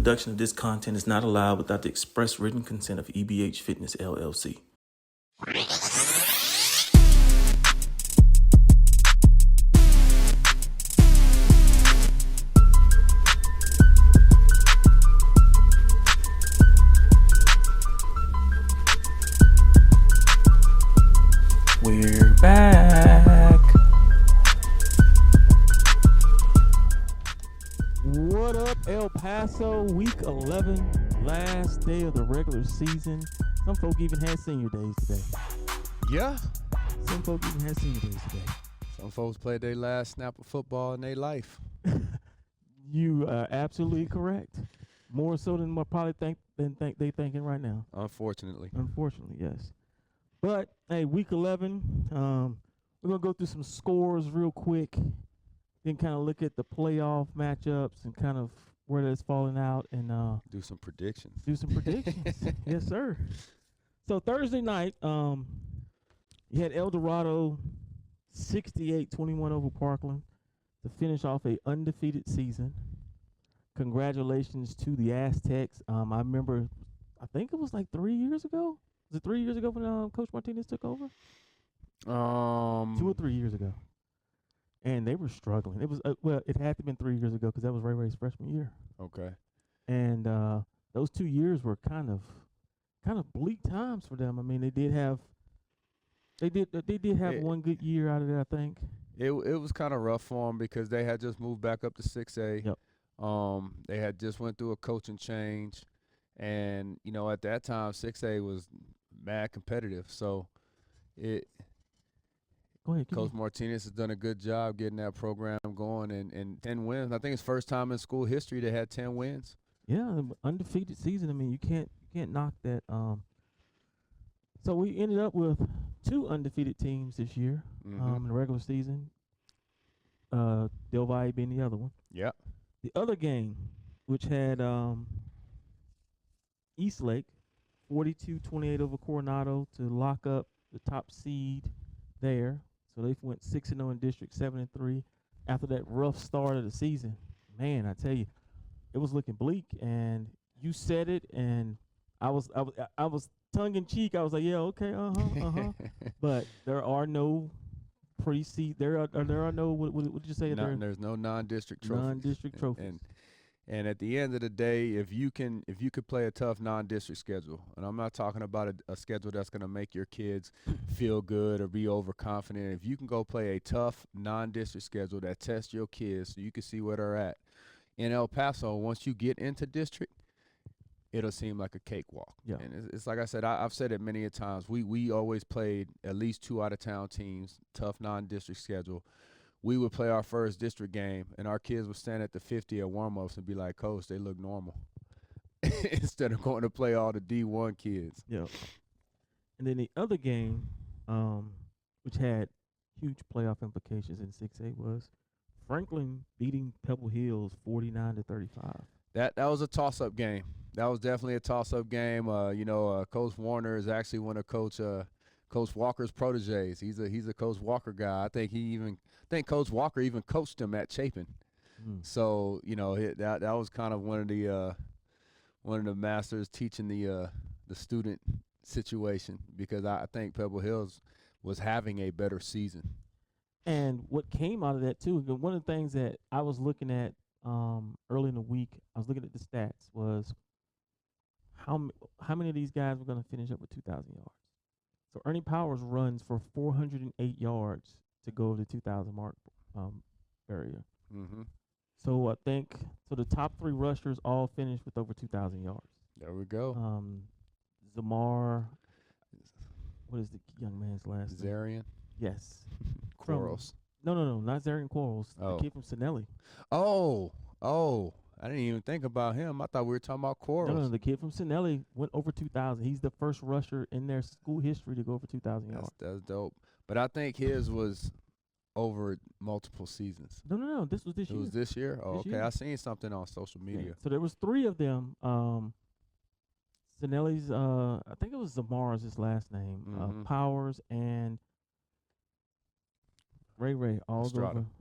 reproduction of this content is not allowed without the express written consent of EBH Fitness, LLC. We're back. What up, El Paso? Week 11, last day of the regular season. Some folk even had senior days today. Yeah. Some folk even had senior days today. Some folks played their last snap of football in their life. You are absolutely correct. More so than what probably they thinking right now. Unfortunately. Unfortunately, yes. But hey, week 11. We're gonna go through some scores real quick. Then kind of look at the playoff matchups and kind of where that's falling out and Do some predictions. Yes, sir. So Thursday night, you had El Dorado 68-21 over Parkland to finish off a undefeated season. Congratulations to the Aztecs. I remember, I think it was like 3 years ago. Was it 3 years ago when Coach Martinez took over? 2 or 3 years ago. And they were struggling. It was it had to have been 3 years ago because that was Ray Ray's freshman year. Okay. And those 2 years were kind of bleak times for them. I mean, they did have one good year out of it, I think. It was kind of rough for them because they had just moved back up to 6A. Yep. They had just went through a coaching change, and at that time 6A was mad competitive. So Go ahead, Coach Martinez has done a good job getting that program going and 10 wins. I think it's first time in school history they had 10 wins. Yeah, undefeated season. I mean, you can't knock that. So we ended up with 2 undefeated teams this year in the regular season. Del Valle being the other one. Yeah. The other game, which had Eastlake 42-28 over Coronado to lock up the top seed there. So they went 6-0 in district, 7-3 after that rough start of the season. Man, I tell you, it was looking bleak, and you said it, and I was tongue in cheek. I was like, yeah, okay, but there are no there are no what did you say? There's no non-district trophies. Non-district trophies. And at the end of the day, if you could play a tough non-district schedule, and I'm not talking about a schedule that's going to make your kids feel good or be overconfident. If you can go play a tough non-district schedule that tests your kids so you can see where they're at. In El Paso, once you get into district, it'll seem like a cakewalk. Yeah. And it's like I said, I've said it many a times. We always played at least 2 out-of-town teams, tough non-district schedule. We would play our first district game, and our kids would stand at the 50 at warm-ups and be like, Coach, they look normal. Instead of going to play all the D1 kids. Yeah. And then the other game, which had huge playoff implications in 6A, was Franklin beating Pebble Hills 49-35. That was a toss-up game. That was definitely a toss-up game. Coach Warner is actually one of Coach Walker's proteges. He's a Coach Walker guy. I think Coach Walker even coached him at Chapin. So that was kind of one of the masters teaching the student situation, because I think Pebble Hills was having a better season. And what came out of that too, one of the things that I was looking at early in the week, I was looking at the stats, was how many of these guys were going to finish up with 2,000 yards. So Ernie Powers runs for 408 yards to go over the 2,000 mark barrier. Mm-hmm. So I think the top 3 rushers all finished with over 2,000 yards. There we go. Zamar, what is the young man's last name? Zarian. Yes. Quarles. No, not Zarian Quarles. Oh. The kid from Sinelli. Oh, I didn't even think about him. I thought we were talking about Quarles. No, the kid from Sinelli went over 2,000. He's the first rusher in their school history to go over 2,000 yards. That's dope. But I think his was over multiple seasons. No. This was this year. It was this year? Oh, This okay. year. I seen something on social media. Yeah. So there was 3 of them. Sinelli's, I think it was Zamar's his last name. Powers and Ray all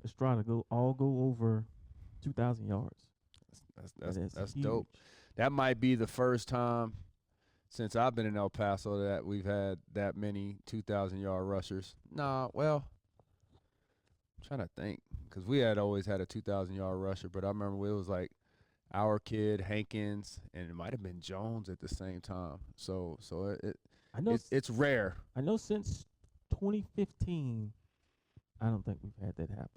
Estrada go over 2,000 yards. That's dope. that might be the first time since I've been in El Paso that we've had that many 2,000-yard rushers. Nah, well, I'm trying to think because we had always had a 2,000-yard rusher, but I remember it was like our kid, Hankins, and it might have been Jones at the same time. So I know it's rare. I know since 2015, I don't think we've had that happen.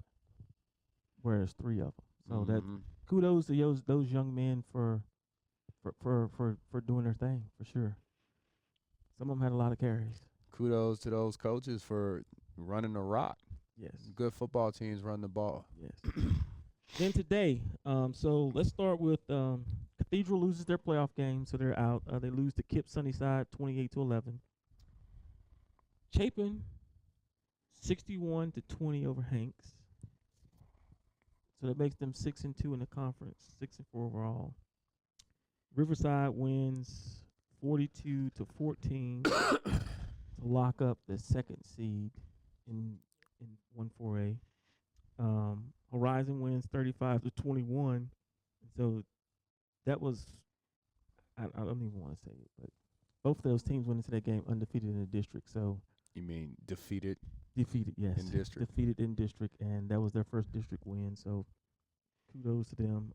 Where there's 3 of them. So that Mhm. kudos to those young men for doing their thing for sure. Some of them had a lot of carries. Kudos to those coaches for running the rock. Yes. Good football teams run the ball. Yes. Then today, so let's start with Cathedral loses their playoff game, so they're out. They lose to Kip Sunnyside 28-11. Chapin 61-20 over Hanks. So that makes them 6-2 in the conference, 6-4 overall. Riverside wins 42-14 to lock up the second seed in 1-4A. Horizon wins 35-21. So that was, I don't even want to say it, but both of those teams went into that game undefeated in the district. So You mean defeated? defeated, yes, In district. defeated in district, and that was their first district win. So kudos to them.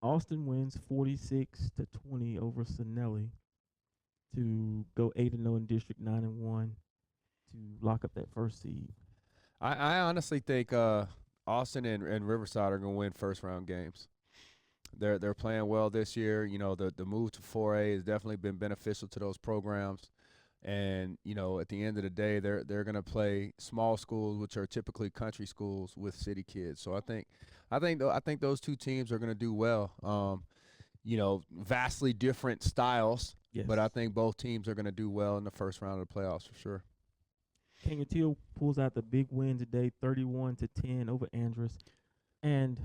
Austin wins 46-20 over Sonelli to go 8-0 in district, 9-1 to lock up that first seed. I honestly think Austin and Riverside are going to win first round games. They're playing well this year. You know, the move to 4A has definitely been beneficial to those programs. And, you know, at the end of the day, they're going to play small schools, which are typically country schools, with city kids. So I think those two teams are going to do well. You know, vastly different styles, Yes. but I think both teams are going to do well in the first round of the playoffs for sure. Kankakee pulls out the big win today, 31-10 over Andrus. And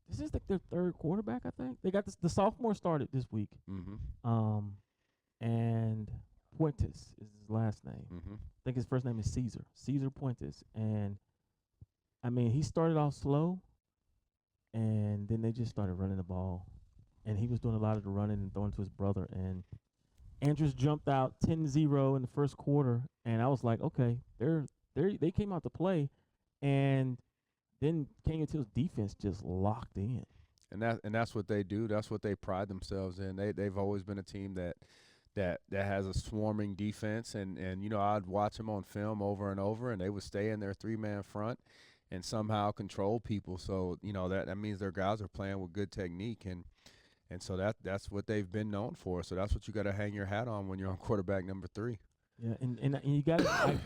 this is like their third quarterback, I think. They got the sophomore started this week. Mm-hmm. And Puentes is his last name. Mm-hmm. I think his first name is Cesar Puentes. And, I mean, he started off slow, and then they just started running the ball. And he was doing a lot of the running and throwing to his brother. And Andrews jumped out 10-0 in the first quarter, and I was like, okay, they came out to play, and then Kankakee defense just locked in. And that's what they do. That's what they pride themselves in. They've always been a team that has a swarming defense, and you know, I'd watch them on film over and over, and they would stay in their 3-man front and somehow control people. So you know that means their guys are playing with good technique, and so that's what they've been known for. So that's what you got to hang your hat on when you're on quarterback number 3. Yeah, and you got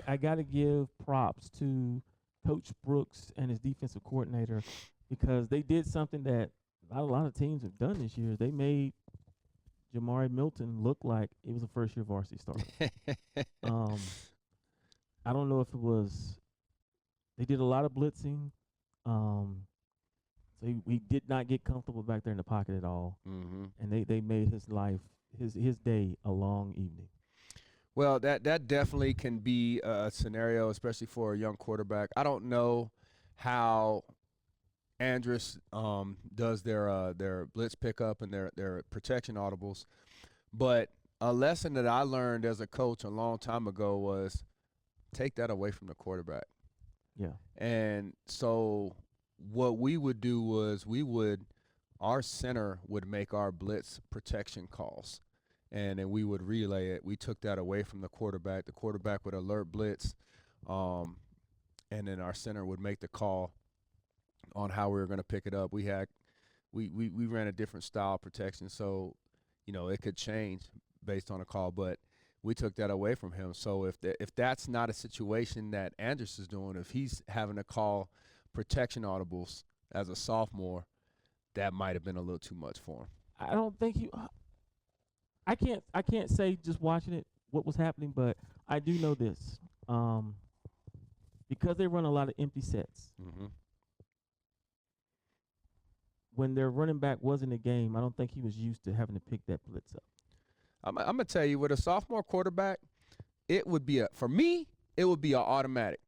I got to give props to Coach Brooks and his defensive coordinator, because they did something that not a lot of teams have done this year. They made Jamari Milton look like it was a first-year varsity starter. I don't know if it was they did a lot of blitzing. So he did not get comfortable back there in the pocket at all. Mm-hmm. And they made his life, his day, a long evening. Well, that definitely can be a scenario, especially for a young quarterback. I don't know how Andrus does their blitz pickup and their protection audibles, but a lesson that I learned as a coach a long time ago was take that away from the quarterback. Yeah. And so what we would do was our center would make our blitz protection calls, and then we would relay it. We took that away from the quarterback. The quarterback would alert blitz, and then our center would make the call on how we were going to pick it up. We ran a different style protection, so you know it could change based on a call, but we took that away from him. So if that's not a situation that Andrus is doing, if he's having to call protection audibles as a sophomore, that might have been a little too much for him. I don't think he. I can't say just watching it what was happening, but I do know this. Because they run a lot of empty sets. Mm-hmm. When their running back was in the game, I don't think he was used to having to pick that blitz up. I'm gonna tell you, with a sophomore quarterback, it would be for me, it would be an automatic.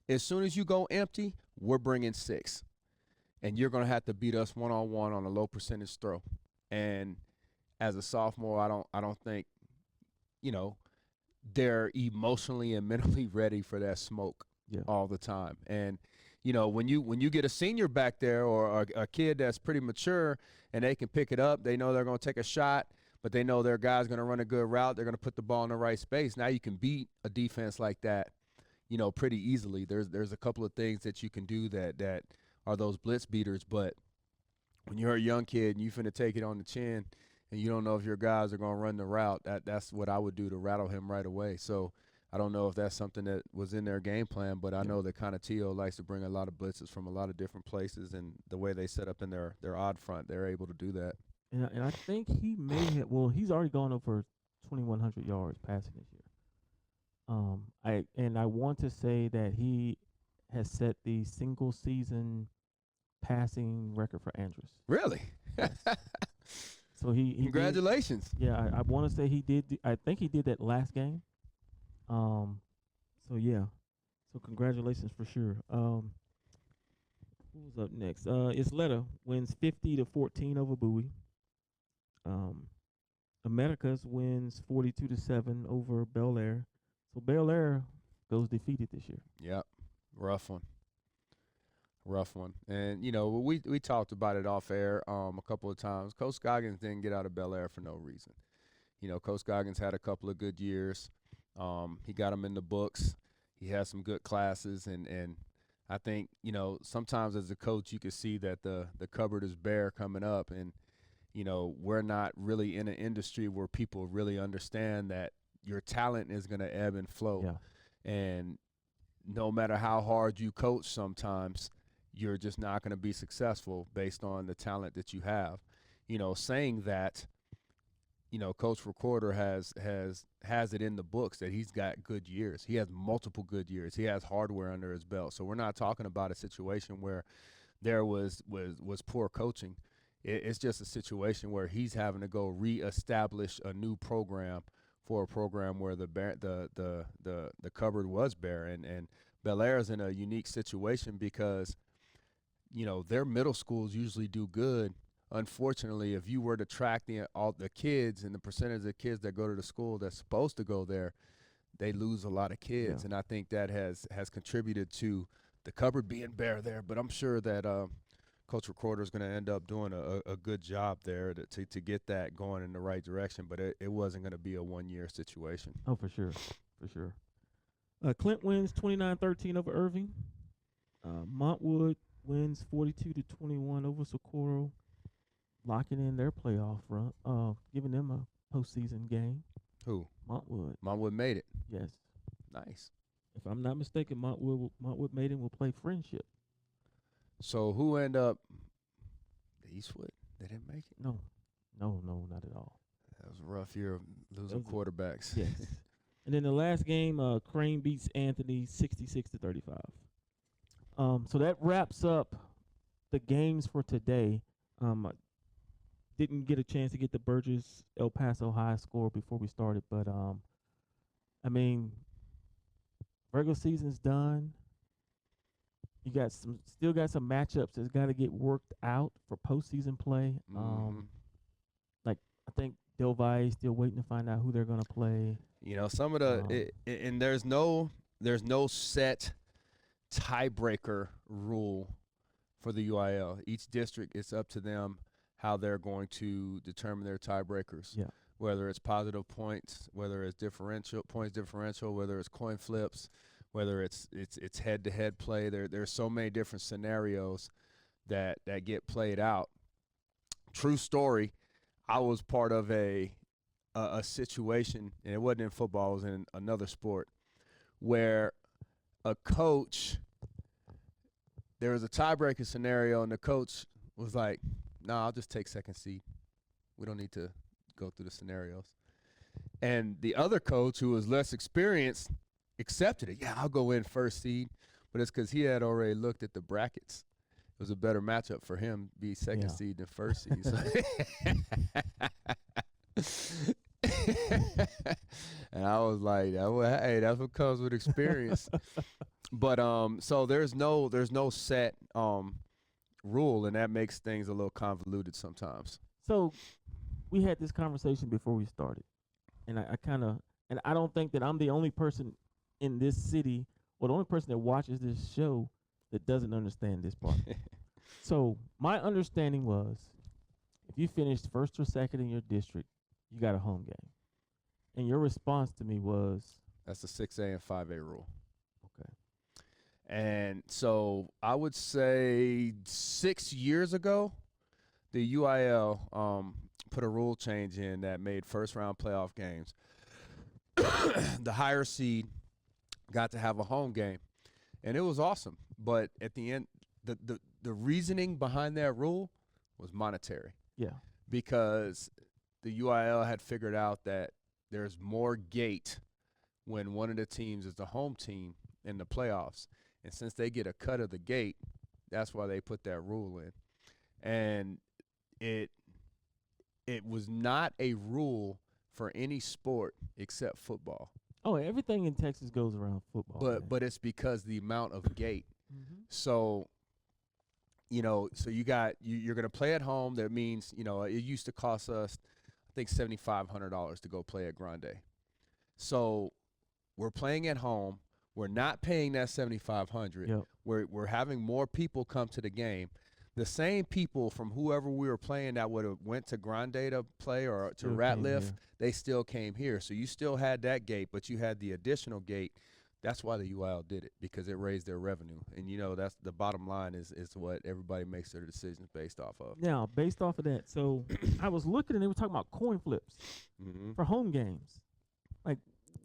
As soon as you go empty, we're bringing 6, and you're gonna have to beat us one-on-one on a low percentage throw. And as a sophomore, I don't think, they're emotionally and mentally ready for that smoke all the time. And when you get a senior back there or a kid that's pretty mature and they can pick it up, they know they're going to take a shot, but they know their guy's going to run a good route. They're going to put the ball in the right space. Now you can beat a defense like that, pretty easily. There's a couple of things that you can do that are those blitz beaters. But when you're a young kid and you finna take it on the chin and you don't know if your guys are going to run the route, that's what I would do to rattle him right away. So I don't know if that's something that was in their game plan, but I know that kind of T.O. likes to bring a lot of blitzes from a lot of different places, and the way they set up in their odd front, they're able to do that. And I think he may have. Well, he's already gone over 2,100 yards passing this year. I want to say that he has set the single season passing record for Andrews. Really? Yes. So he Congratulations. I want to say he did. I think he did that last game. So yeah. So congratulations for sure. Who's up next? Isleta wins 50-14 over Bowie. Americas wins 42-7 over Bel Air. So Bel Air goes defeated this year. Yep. Rough one. And, we talked about it off air a couple of times. Coach Scoggins didn't get out of Bel Air for no reason. Coach Scoggins had a couple of good years. He got them in the books. He had some good classes. And I think, sometimes as a coach you can see that the cupboard is bare coming up. And, we're not really in an industry where people really understand that your talent is going to ebb and flow. Yeah. And no matter how hard you coach sometimes, you're just not going to be successful based on the talent that you have. Saying that, Coach Recorder has it in the books that he's got good years. He has multiple good years. He has hardware under his belt. So we're not talking about a situation where there was poor coaching. It's just a situation where he's having to go reestablish a new program for a program where the cupboard was bare. And Bel Air is in a unique situation because, their middle schools usually do good. Unfortunately, if you were to track all the kids and the percentage of kids that go to the school that's supposed to go there, they lose a lot of kids. Yeah. And I think that has contributed to the cupboard being bare there. But I'm sure that Coach Recorder is going to end up doing a good job there to get that going in the right direction. But it wasn't going to be a one-year situation. Oh, for sure. Clint wins 29-13 over Irving. Montwood wins 42-21 over Socorro, locking in their playoff run, giving them a postseason game. Who? Montwood. Montwood made it. Yes. Nice. If I'm not mistaken, Montwood made it will play Friendship. So who ended up? Eastwood. They didn't make it. No, not at all. That was a rough year of losing quarterbacks. Yes. And then the last game, Crane beats Anthony 66-35. So that wraps up the games for today. Didn't get a chance to get the Burgess El Paso High score before we started, but regular season's done. You got still got some matchups that's got to get worked out for postseason play. Like I think Delvi is still waiting to find out who they're gonna play. Some of the and there's no set tiebreaker rule for the UIL. Each district, it's up to them how they're going to determine their tiebreakers. Yeah. Whether it's positive points, whether it's points differential, whether it's coin flips, whether it's head-to-head play. There's so many different scenarios that get played out. True story, I was part of a situation, and it wasn't in football, it was in another sport, where a coach, there was a tiebreaker scenario, and the coach was like, "Nah, I'll just take second seed. We don't need to go through the scenarios." And the other coach, who was less experienced, accepted it. "Yeah, I'll go in first seed," but it's because he had already looked at the brackets. It was a better matchup for him be second seed than first seed. And I was like, "Hey, that's what comes with experience." But so there's no set rule, and that makes things a little convoluted sometimes. So we had this conversation before we started, and I kind of, and I don't think that I'm the only person in this city or the only person that watches this show that doesn't understand this part. So my understanding was, if you finished first or second in your district, you got a home game. And your response to me was, That's the 6A and 5A rule. okay. And so I would say 6 years ago, the UIL put a rule change in that made first-round playoff games. The higher seed got to have a home game, and it was awesome. But at the end, the reasoning behind that rule was monetary. Yeah. Because the UIL had figured out that there's more gate when one of the teams is the home team in the playoffs. And since they get a cut of the gate, that's why they put that rule in. And it was not a rule for any sport except football. Oh, everything in Texas goes around football. But it's because the amount of gate. Mm-hmm. So, so you're going to play at home. That means, it used to cost us, I think, $7,500 to go play at Grande. So we're playing at home. We're not paying that $7,500. Yep. We're having more people come to the game. The same people from whoever we were playing that would have went to Grande to play or to Ratliff, they still came here. So you still had that gate, but you had the additional gate. That's why the UIL did it, because it raised their revenue. And, that's the bottom line is what everybody makes their decisions based off of. Now, based off of that, so I was looking and they were talking about coin flips for home games. Like,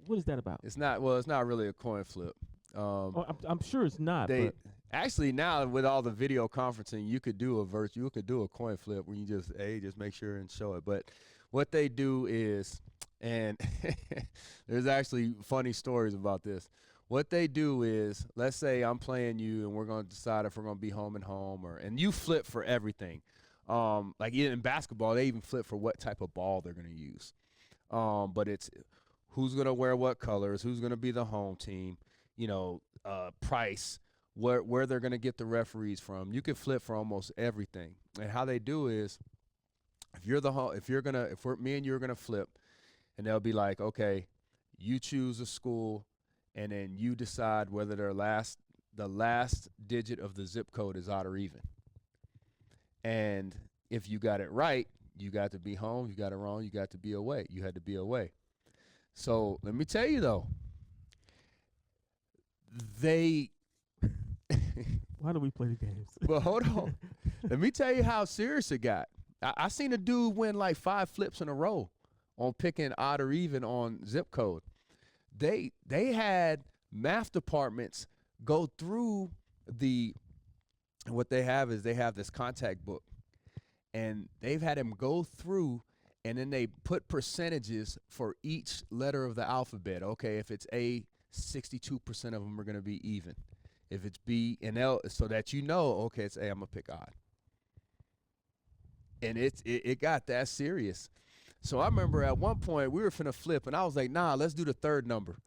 what is that about? It's not really a coin flip. I'm sure it's not. They but actually, now with all the video conferencing, you could do a coin flip where you just make sure and show it. But what they do is, and there's actually funny stories about this. What they do is, let's say I'm playing you and we're going to decide if we're going to be home and home, and you flip for everything. Like in basketball, they even flip for what type of ball they're going to use. But it's who's going to wear what colors, who's going to be the home team, price, where they're going to get the referees from. You can flip for almost everything. And how they do is, if me and you are going to flip, and they'll be like, okay, you choose a school, and then you decide whether the last digit of the zip code is odd or even. And if you got it right, you got to be home. You got it wrong, you got to be away. You had to be away. So let me tell you, though, why do we play the games? Well, hold on. Let me tell you how serious it got. I seen a dude win like 5 flips in a row on picking odd or even on zip code. They had math departments go through what they have this contact book, and they've had him go through, and then they put percentages for each letter of the alphabet. Okay, if it's A, 62% of them are going to be even. If it's B and L, so that okay, it's A, I'm going to pick odd. And it got that serious. So I remember at one point we were finna flip, and I was like, nah, let's do the third number.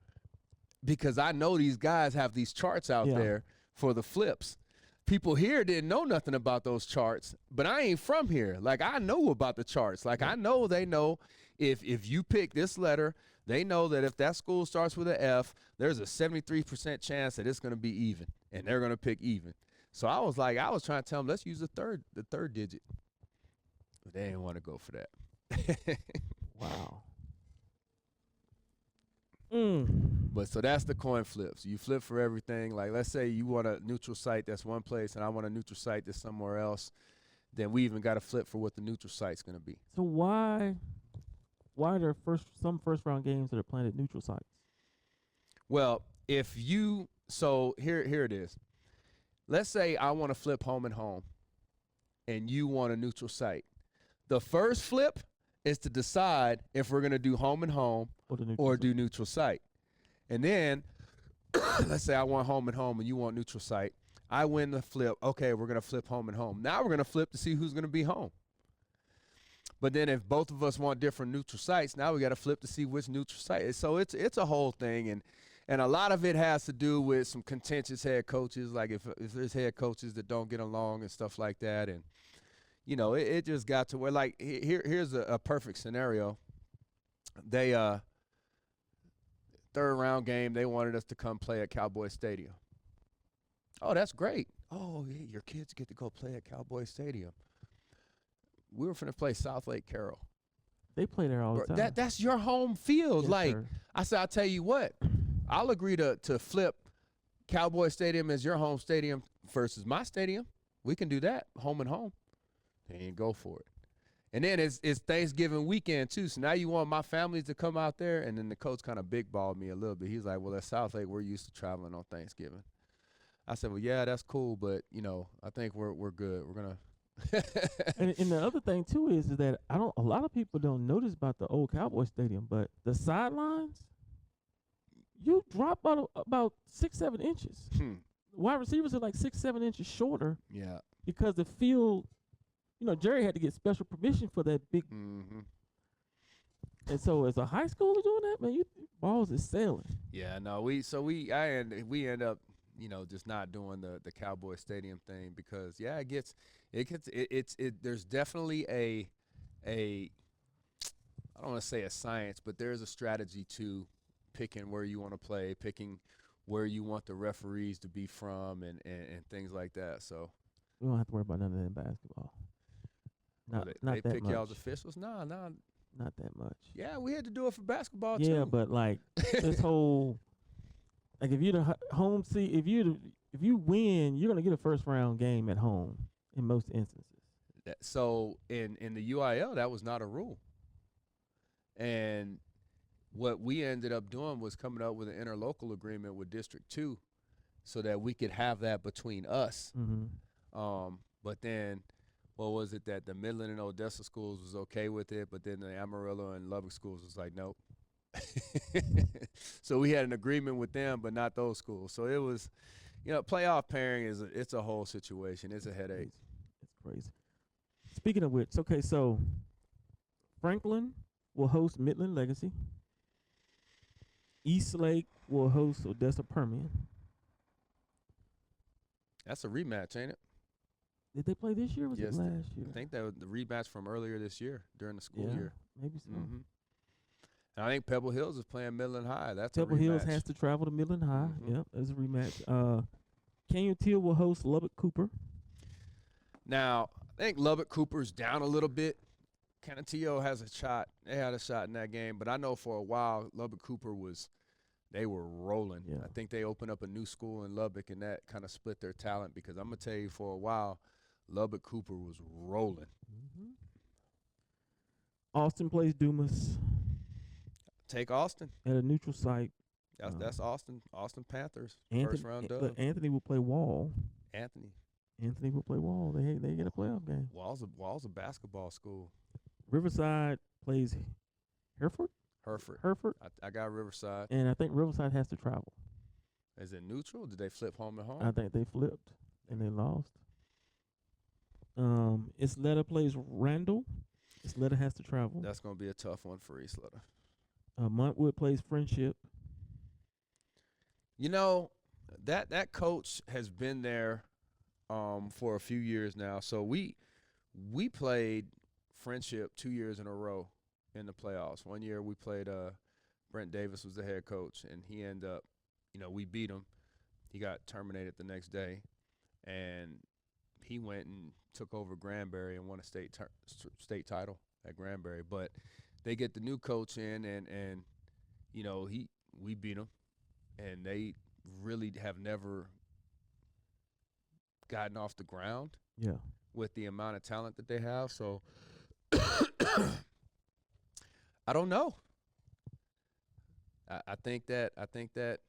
Because I know these guys have these charts out there for the flips. People here didn't know nothing about those charts, but I ain't from here. Like, I know about the charts. Like, I know they know if you pick this letter, they know that if that school starts with an F, there's a 73% chance that it's going to be even, and they're going to pick even. So I was trying to tell them, let's use the third digit. But they didn't want to go for that. Wow. But so that's the coin flips. You flip for everything. Like, let's say you want a neutral site that's one place, and I want a neutral site that's somewhere else. Then we even got to flip for what the neutral site's going to be. So why are there some first round games that are played at neutral sites? Well, here it is. Let's say I want to flip home and home, and you want a neutral site. The first flip is to decide if we're going to do home and home or do neutral site. And then, let's say I want home and home and you want neutral site. I win the flip. Okay, we're going to flip home and home. Now we're going to flip to see who's going to be home. But then if both of us want different neutral sites, now we got to flip to see which neutral site is. So it's a whole thing. And a lot of it has to do with some contentious head coaches, like if there's head coaches that don't get along and stuff like that. And, it just got to where, like, here's a perfect scenario. They third round game, they wanted us to come play at Cowboy Stadium. Oh, that's great. Oh, yeah, your kids get to go play at Cowboy Stadium. We were finna play South Lake Carroll. They play there all the time. That's your home field. Yes, Like, sir. I said, I'll tell you what, I'll agree to flip Cowboy Stadium as your home stadium versus my stadium. We can do that, home and home. And go for it. And then it's Thanksgiving weekend, too. So now you want my family to come out there. And then the coach kind of big-balled me a little bit. He's like, well, at South Lake, we're used to traveling on Thanksgiving. I said, well, yeah, that's cool, but, I think we're good. We're going to. And the other thing, too, is that a lot of people don't notice about the old Cowboy Stadium, but the sidelines, you drop about 6-7 inches. Wide receivers are like 6-7 inches shorter. Yeah. Because the field, Jerry had to get special permission for that big. Mm-hmm. And so as a high schooler doing that, man, balls is sailing. Yeah, no, we end up, just not doing the Cowboy Stadium thing because there's definitely a I don't want to say a science, but there's a strategy to picking where you want to play, picking where you want the referees to be from, and things like that. So we don't have to worry about none of that in basketball. Not they that pick much. y'all's officials? Nah. Not that much. Yeah, we had to do it for basketball too. Yeah, but like this whole, like if you're the home seed, if you win, you're gonna get a first round game at home in most instances. So in the UIL, that was not a rule. And what we ended up doing was coming up with an interlocal agreement with District 2 so that we could have that between us. Mm-hmm. But then what was it that the Midland and Odessa schools was okay with it, but then the Amarillo and Lubbock schools was like, nope. So we had an agreement with them, but not those schools. So it was, playoff pairing it's a whole situation. It's a headache. It's crazy. Speaking of which, okay, so Franklin will host Midland Legacy. Eastlake will host Odessa Permian. That's a rematch, ain't it? Did they play this year or was it last year? I think that was the rematch from earlier this year during the school year. Maybe so. Mm-hmm. And I think Pebble Hills is playing Midland High. That's Pebble a rematch. Hills has to travel to Midland High. Mm-hmm. Yep, that's a rematch. Canyon Teal will host Lubbock Cooper. Now, I think Lubbock Cooper's down a little bit. Canateo has a shot. They had a shot in that game, but I know for a while Lubbock Cooper they were rolling. Yeah. I think they opened up a new school in Lubbock, and that kind of split their talent because I'm going to tell you for a while, Lubbock Cooper was rolling. Mm-hmm. Austin plays Dumas. Take Austin. At a neutral site. That's Austin. Austin Panthers. First round dub. Look, Anthony will play Wall. Anthony will play Wall. They get a playoff game. Wall's a basketball school. Riverside plays Hereford. I got Riverside. And I think Riverside has to travel. Is it neutral? Did they flip home and home? I think they flipped and they lost. Isleta plays Randall. Isleta has to travel. That's going to be a tough one for Isleta. Montwood plays Friendship. That coach has been there for a few years now. So we played Friendship 2 years in a row in the playoffs. One year we played Brent Davis was the head coach, and he ended up, we beat him. He got terminated the next day, and he went and took over Granbury and won a state title at Granbury. But they get the new coach in, and we beat him, and they really have never gotten off the ground. Yeah. With the amount of talent that they have. So I don't know. I think that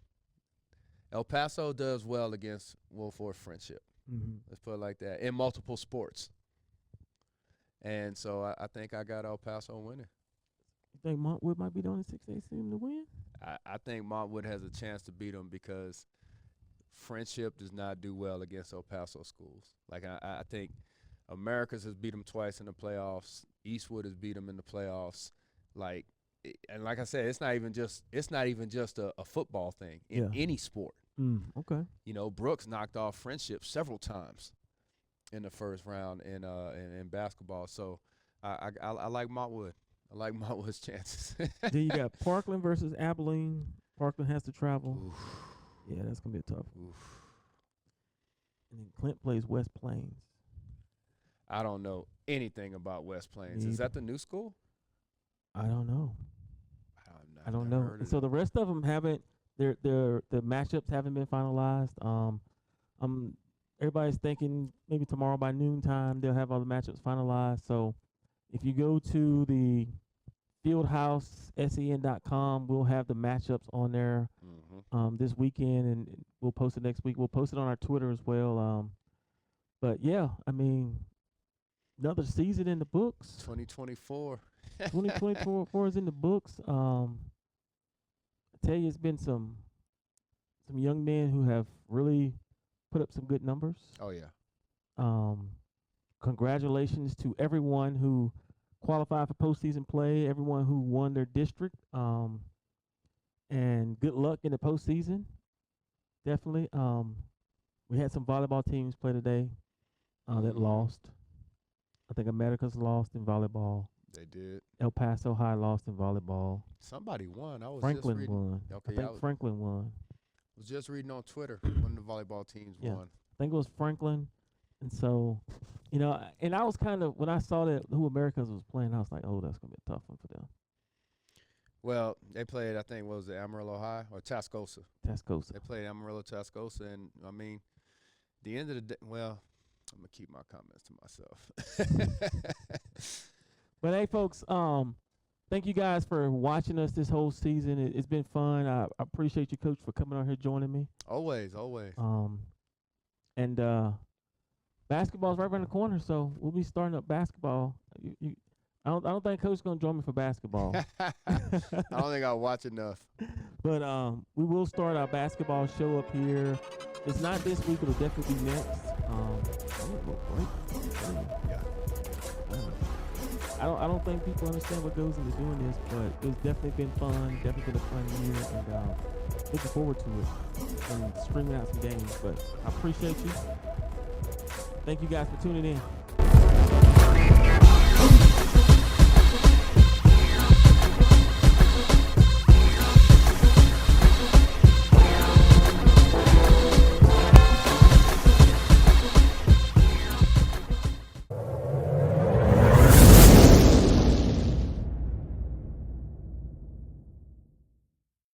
El Paso does well against Wolf Force Friendship. Mm-hmm. Let's put it like that, in multiple sports. And so I think I got El Paso winning. You think Montwood might be the only 6A team to win? I think Montwood has a chance to beat them because Friendship does not do well against El Paso schools. Like I think Americas has beat them twice in the playoffs. Eastwood has beat them in the playoffs. And like I said, it's not even just a football thing in any sport. Okay. Brooks knocked off Friendship several times. in the first round in basketball. So I like Montwood. I like Montwood's chances. Then you got Parkland versus Abilene. Parkland has to travel. Oof. Yeah, that's gonna be a tough one. Oof. And then Clint plays West Plains. I don't know anything about West Plains. Me Is that either. the new school? I don't know. I've I don't never know. heard of So it. the rest of them haven't. The matchups haven't been finalized. Everybody's thinking maybe tomorrow by noontime they'll have all the matchups finalized. So if you go to the fieldhousesen.com, we'll have the matchups on there this weekend, and we'll post it next week. We'll post it on our Twitter as well. But yeah, I mean, another season in the books. 2024. 2024 is in the books. I tell you, it's been some young men who have really put up some good numbers. Oh yeah. Congratulations to everyone who qualified for postseason play, everyone who won their district, and good luck in the postseason. Definitely. We had some volleyball teams play today that lost. I think America's lost in volleyball. They did. El Paso High lost in volleyball. Somebody won. I was Franklin just reading. won. Okay, I think Franklin won. was just reading on Twitter when the volleyball teams Yeah. won. I think it was Franklin. And so, and I was kind of, when I saw that who Americans was playing, I was like, oh, that's going to be a tough one for them. Well, they played, I think, what was it, Amarillo High or Tascosa? Tascosa. They played Amarillo, Tascosa, and, I mean, the end of the day, well, I'm going to keep my comments to myself. But, hey, folks, thank you guys for watching us this whole season. It's been fun. I appreciate you, Coach, for coming on here joining me. Always. And basketball's right around the corner, so we'll be starting up basketball. I don't think Coach's gonna join me for basketball. I don't think I'll watch enough. But we will start our basketball show up here. It's not this week; it'll definitely be next. I don't think people understand what goes into doing this, but it's definitely been fun. Definitely been a fun year, and looking forward to it and streaming out some games. But I appreciate you. Thank you guys for tuning in.